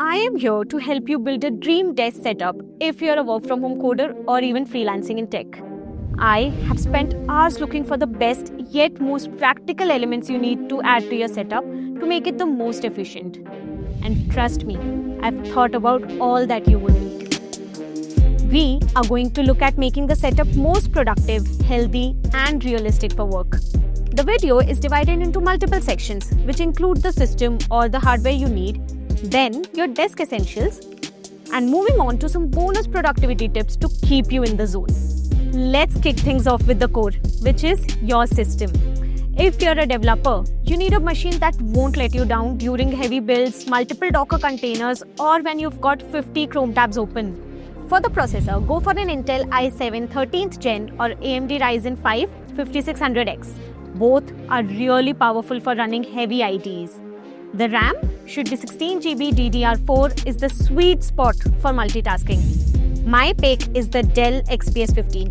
I am here to help you build a dream desk setup if you're a work from home coder or even freelancing in tech. I have spent hours looking for the best yet most practical elements you need to add to your setup to make it the most efficient. And trust me, I've thought about all that you would need. We are going to look at making the setup most productive, healthy, and realistic for work. The video is divided into multiple sections, which include the system or the hardware you need, then your desk essentials, and moving on to some bonus productivity tips to keep you in the zone. Let's kick things off with the core, which is your system. If you're a developer, you need a machine that won't let you down during heavy builds, multiple Docker containers, or when you've got 50 Chrome tabs open. For the processor, go for an Intel i7 13th Gen or AMD Ryzen 5 5600X. Both are really powerful for running heavy IDEs. The RAM should be 16GB DDR4 is the sweet spot for multitasking. My pick is the Dell XPS 15.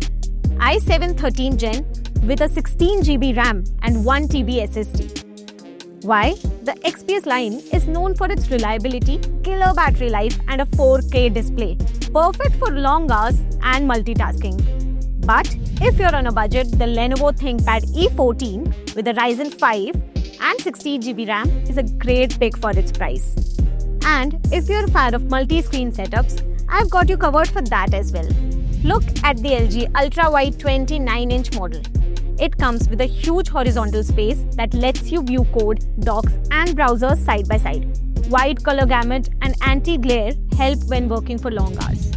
i7 13th Gen with a 16GB RAM and 1TB SSD. Why? The XPS line is known for its reliability, killer battery life, and a 4K display, perfect for long hours and multitasking. But if you're on a budget, the Lenovo ThinkPad E14 with a Ryzen 5 and 16GB RAM is a great pick for its price. And if you're a fan of multi-screen setups, I've got you covered for that as well. Look at the LG ultra-wide 29-inch model. It comes with a huge horizontal space that lets you view code, docs, and browsers side by side. Wide color gamut and anti-glare help when working for long hours.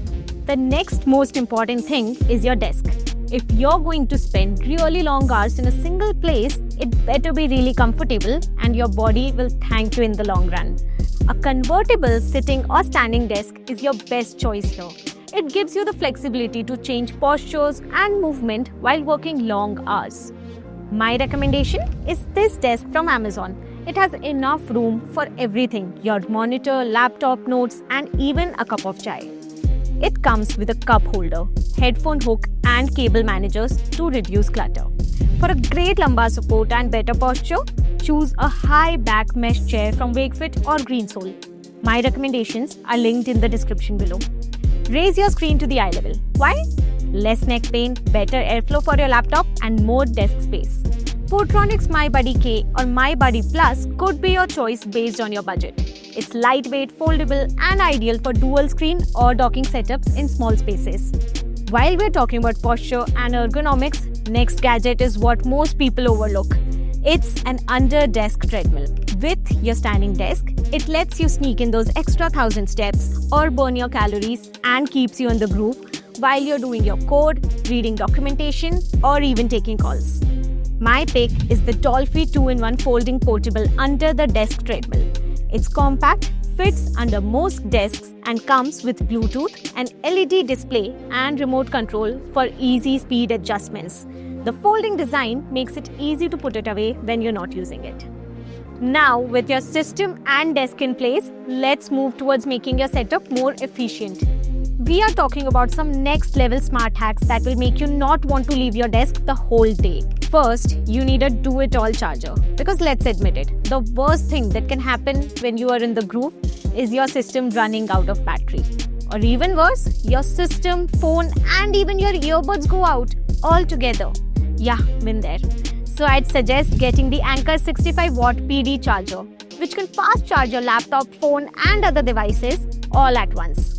The next most important thing is your desk. If you're going to spend really long hours in a single place, it better be really comfortable and your body will thank you in the long run. A convertible sitting or standing desk is your best choice here. It gives you the flexibility to change postures and movement while working long hours. My recommendation is this desk from Amazon. It has enough room for everything: your monitor, laptop, notes, and even a cup of chai. It comes with a cup holder, headphone hook, and cable managers to reduce clutter. For a great lumbar support and better posture, choose a high back mesh chair from Wakefit or Greensole. My recommendations are linked in the description below. Raise your screen to the eye level. Why? Less neck pain, better airflow for your laptop, and more desk space. Portronics MyBuddy K or MyBuddy Plus could be your choice based on your budget. It's lightweight, foldable, and ideal for dual screen or docking setups in small spaces. While we're talking about posture and ergonomics, next gadget is what most people overlook. It's an under-desk treadmill. With your standing desk, it lets you sneak in those extra 1,000 steps or burn your calories and keeps you in the groove while you're doing your code, reading documentation, or even taking calls. My pick is the Dolphy 2-in-1 folding portable under-the-desk treadmill. It's compact, fits under most desks, and comes with Bluetooth, an LED display, and remote control for easy speed adjustments. The folding design makes it easy to put it away when you're not using it. Now, with your system and desk in place, let's move towards making your setup more efficient. We are talking about some next-level smart hacks that will make you not want to leave your desk the whole day. First, you need a do-it-all charger. Because let's admit it, the worst thing that can happen when you are in the groove is your system running out of battery. Or even worse, your system, phone, and even your earbuds go out all together. Yeah, been there. So I'd suggest getting the Anker 65-watt PD charger, which can fast charge your laptop, phone, and other devices all at once.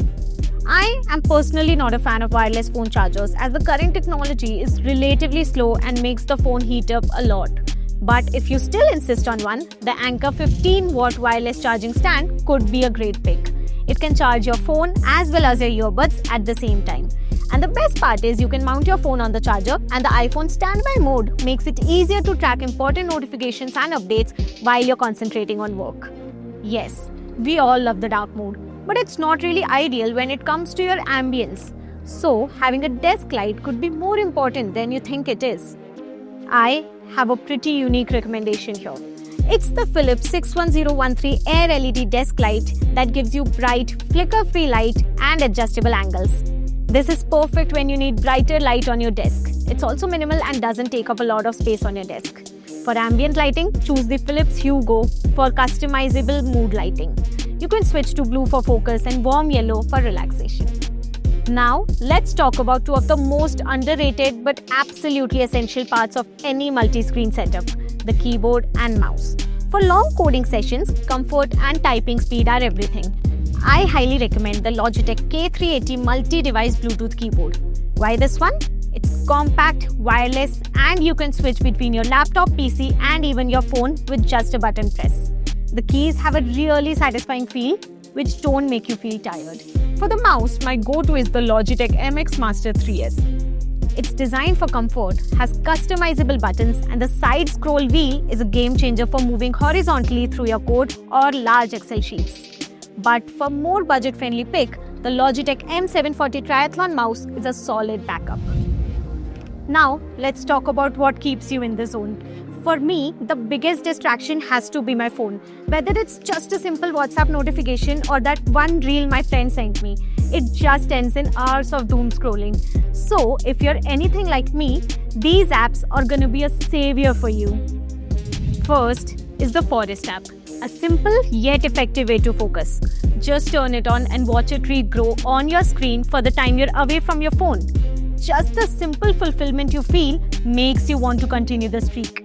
I am personally not a fan of wireless phone chargers as the current technology is relatively slow and makes the phone heat up a lot. But if you still insist on one, the Anker 15-watt wireless charging stand could be a great pick. It can charge your phone as well as your earbuds at the same time. And the best part is you can mount your phone on the charger, and the iPhone standby mode makes it easier to track important notifications and updates while you're concentrating on work. Yes, we all love the dark mode, but it's not really ideal when it comes to your ambience. So, having a desk light could be more important than you think it is. I have a pretty unique recommendation here. It's the Philips 61013 Air LED desk light that gives you bright, flicker-free light and adjustable angles. This is perfect when you need brighter light on your desk. It's also minimal and doesn't take up a lot of space on your desk. For ambient lighting, choose the Philips Hue Go for customizable mood lighting. You can switch to blue for focus and warm yellow for relaxation. Now, let's talk about two of the most underrated but absolutely essential parts of any multi-screen setup, the keyboard and mouse. For long coding sessions, comfort and typing speed are everything. I highly recommend the Logitech K380 multi-device Bluetooth keyboard. Why this one? It's compact, wireless, and you can switch between your laptop, PC, and even your phone with just a button press. The keys have a really satisfying feel, which don't make you feel tired. For the mouse, my go-to is the Logitech MX Master 3S. It's designed for comfort, has customizable buttons, and the side scroll wheel is a game changer for moving horizontally through your code or large Excel sheets. But for more budget-friendly pick, the Logitech M740 Triathlon mouse is a solid backup. Now, let's talk about what keeps you in the zone. For me, the biggest distraction has to be my phone. Whether it's just a simple WhatsApp notification or that one reel my friend sent me, it just ends in hours of doom scrolling. So, if you're anything like me, these apps are gonna be a savior for you. First is the Forest app, a simple yet effective way to focus. Just turn it on and watch a tree grow on your screen for the time you're away from your phone. Just the simple fulfillment you feel makes you want to continue the streak.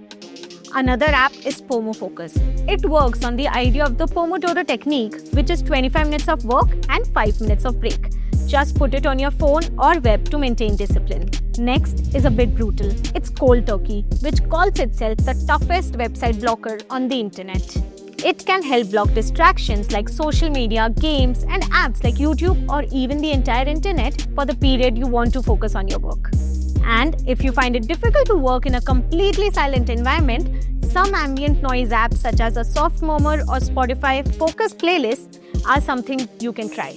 Another app is PomoFocus. It works on the idea of the Pomodoro technique, which is 25 minutes of work and 5 minutes of break. Just put it on your phone or web to maintain discipline. Next is a bit brutal. It's Cold Turkey, which calls itself the toughest website blocker on the internet. It can help block distractions like social media, games, and apps like YouTube or even the entire internet for the period you want to focus on your work. And if you find it difficult to work in a completely silent environment, some ambient noise apps such as a Soft Murmur or Spotify Focus playlists are something you can try.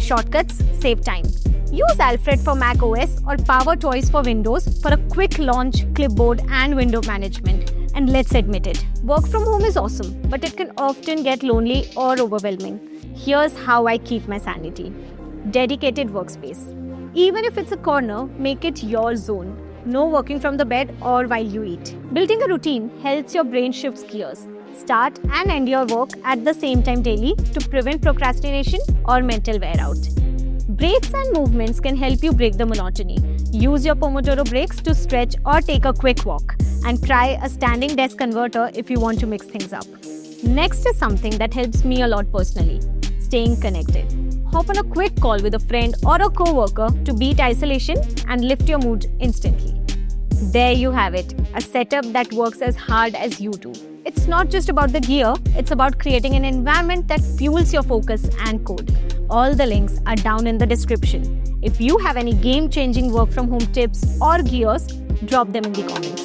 Shortcuts save time. Use Alfred for Mac OS or Power Toys for Windows for a quick launch, clipboard, and window management. And let's admit it, work from home is awesome, but it can often get lonely or overwhelming. Here's how I keep my sanity. Dedicated workspace. Even if it's a corner, make it your zone. No working from the bed or while you eat. Building a routine helps your brain shift gears. Start and end your work at the same time daily to prevent procrastination or mental wear out. Breaks and movements can help you break the monotony. Use your Pomodoro breaks to stretch or take a quick walk. And try a standing desk converter if you want to mix things up. Next is something that helps me a lot personally. Staying connected. Hop on a quick call with a friend or a co-worker to beat isolation and lift your mood instantly. There you have it, a setup that works as hard as you do. It's not just about the gear, it's about creating an environment that fuels your focus and code. All the links are down in the description. If you have any game-changing work from home tips or gears, drop them in the comments.